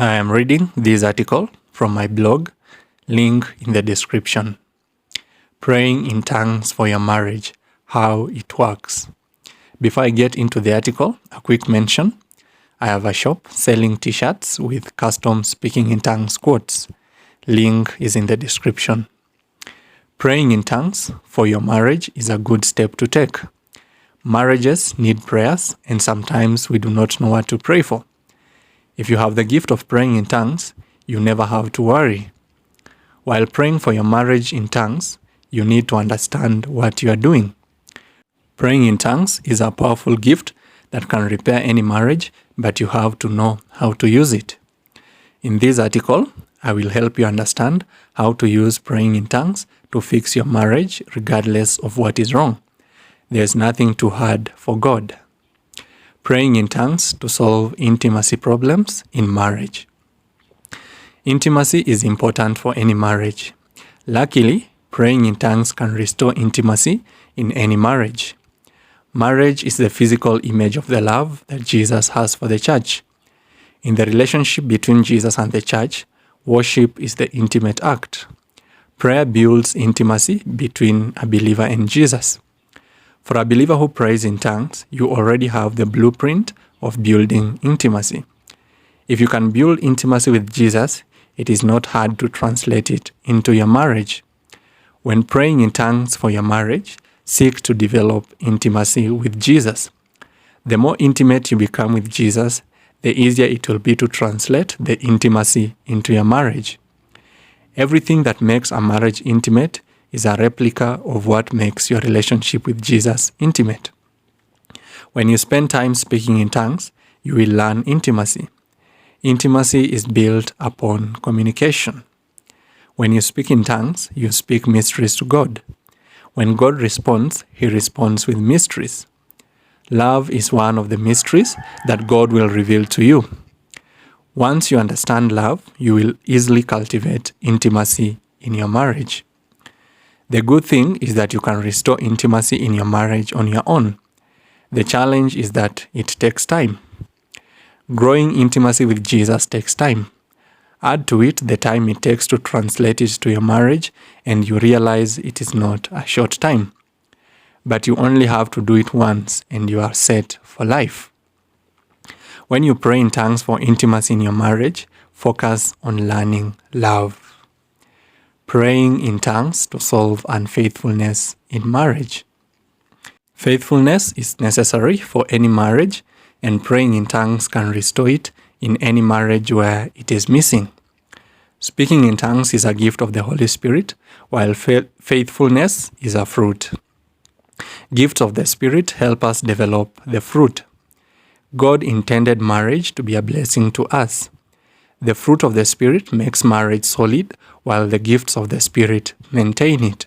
I am reading this article from my blog, link in the description. Praying in tongues for your marriage, how it works. Before I get into the article, a quick mention. I have a shop selling t-shirts with custom speaking in tongues quotes. Link is in the description. Praying in tongues for your marriage is a good step to take. Marriages need prayers, and sometimes we do not know what to pray for. If you have the gift of praying in tongues, you never have to worry. While praying for your marriage in tongues, you need to understand what you are doing. Praying in tongues is a powerful gift that can repair any marriage, but you have to know how to use it. In this article, I will help you understand how to use praying in tongues to fix your marriage regardless of what is wrong. There's nothing too hard for God. Praying in tongues to solve intimacy problems in marriage. Intimacy is important for any marriage. Luckily, praying in tongues can restore intimacy in any marriage. Marriage is the physical image of the love that Jesus has for the church. In the relationship between Jesus and the church, worship is the intimate act. Prayer builds intimacy between a believer and Jesus. For a believer who prays in tongues, you already have the blueprint of building intimacy. If you can build intimacy with Jesus, it is not hard to translate it into your marriage. When praying in tongues for your marriage, seek to develop intimacy with Jesus. The more intimate you become with Jesus, the easier it will be to translate the intimacy into your marriage. Everything that makes a marriage intimate is a replica of what makes your relationship with Jesus intimate. When you spend time speaking in tongues, you will learn intimacy. Intimacy is built upon communication. When you speak in tongues, you speak mysteries to God. When God responds, He responds with mysteries. Love is one of the mysteries that God will reveal to you. Once you understand love, you will easily cultivate intimacy in your marriage. The good thing is that you can restore intimacy in your marriage on your own. The challenge is that it takes time. Growing intimacy with Jesus takes time. Add to it the time it takes to translate it to your marriage, and you realize it is not a short time. But you only have to do it once, and you are set for life. When you pray in tongues for intimacy in your marriage, focus on learning love. Praying in tongues to solve unfaithfulness in marriage. Faithfulness is necessary for any marriage, and praying in tongues can restore it in any marriage where it is missing. Speaking in tongues is a gift of the Holy Spirit, while faithfulness is a fruit. Gifts of the Spirit help us develop the fruit. God intended marriage to be a blessing to us. The fruit of the Spirit makes marriage solid, while the gifts of the Spirit maintain it.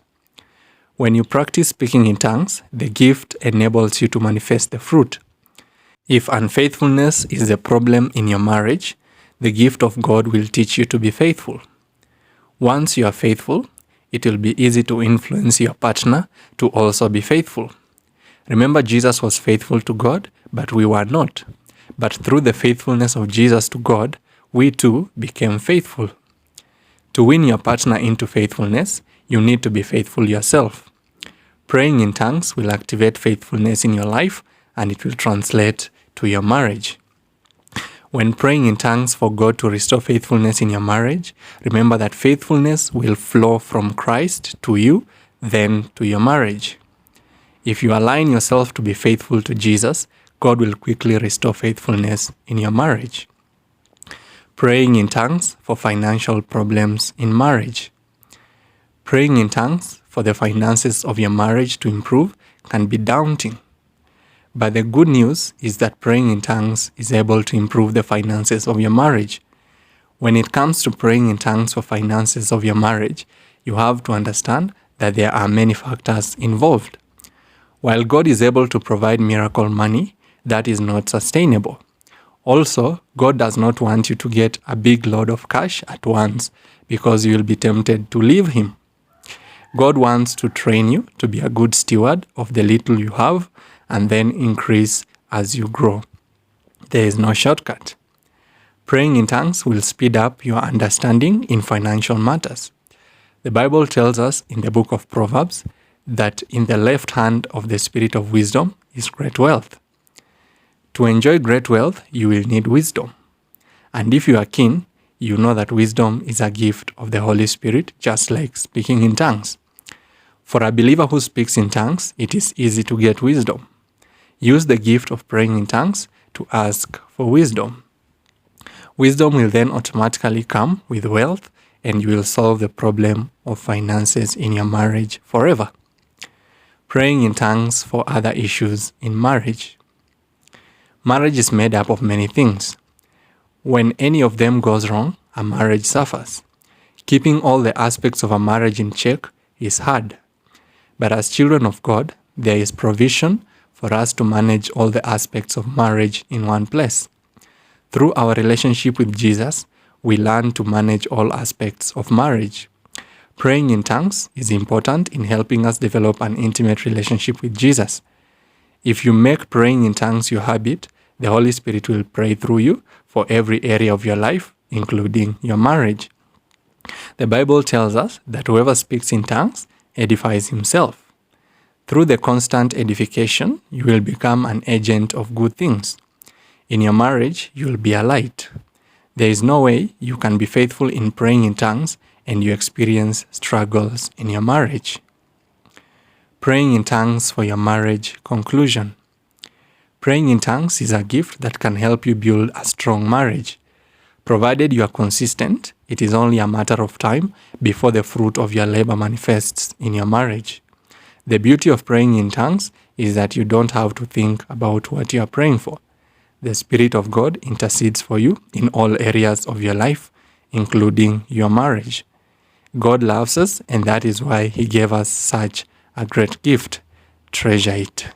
When you practice speaking in tongues, the gift enables you to manifest the fruit. If unfaithfulness is the problem in your marriage, the gift of God will teach you to be faithful. Once you are faithful, it will be easy to influence your partner to also be faithful. Remember, Jesus was faithful to God, but we were not. But through the faithfulness of Jesus to God, we too became faithful. To win your partner into faithfulness, you need to be faithful yourself. Praying in tongues will activate faithfulness in your life, and it will translate to your marriage. When praying in tongues for God to restore faithfulness in your marriage, remember that faithfulness will flow from Christ to you, then to your marriage. If you align yourself to be faithful to Jesus, God will quickly restore faithfulness in your marriage. Praying in tongues for financial problems in marriage. Praying in tongues for the finances of your marriage to improve can be daunting. But the good news is that praying in tongues is able to improve the finances of your marriage. When it comes to praying in tongues for finances of your marriage, you have to understand that there are many factors involved. While God is able to provide miracle money, that is not sustainable. Also, God does not want you to get a big load of cash at once because you will be tempted to leave Him. God wants to train you to be a good steward of the little you have and then increase as you grow. There is no shortcut. Praying in tongues will speed up your understanding in financial matters. The Bible tells us in the book of Proverbs that in the left hand of the spirit of wisdom is great wealth. To enjoy great wealth, you will need wisdom. And if you are keen, you know that wisdom is a gift of the Holy Spirit, just like speaking in tongues. For a believer who speaks in tongues, it is easy to get wisdom. Use the gift of praying in tongues to ask for wisdom. Wisdom will then automatically come with wealth, and you will solve the problem of finances in your marriage forever. Praying in tongues for other issues in marriage. Marriage is made up of many things. When any of them goes wrong, a marriage suffers. Keeping all the aspects of a marriage in check is hard. But as children of God, there is provision for us to manage all the aspects of marriage in one place. Through our relationship with Jesus, we learn to manage all aspects of marriage. Praying in tongues is important in helping us develop an intimate relationship with Jesus. If you make praying in tongues your habit, the Holy Spirit will pray through you for every area of your life, including your marriage. The Bible tells us that whoever speaks in tongues edifies himself. Through the constant edification, you will become an agent of good things. In your marriage, you will be a light. There is no way you can be faithful in praying in tongues and you experience struggles in your marriage. Praying in tongues for your marriage conclusion. Praying in tongues is a gift that can help you build a strong marriage. Provided you are consistent, it is only a matter of time before the fruit of your labor manifests in your marriage. The beauty of praying in tongues is that you don't have to think about what you are praying for. The Spirit of God intercedes for you in all areas of your life, including your marriage. God loves us, and that is why He gave us such a great gift. Treasure it.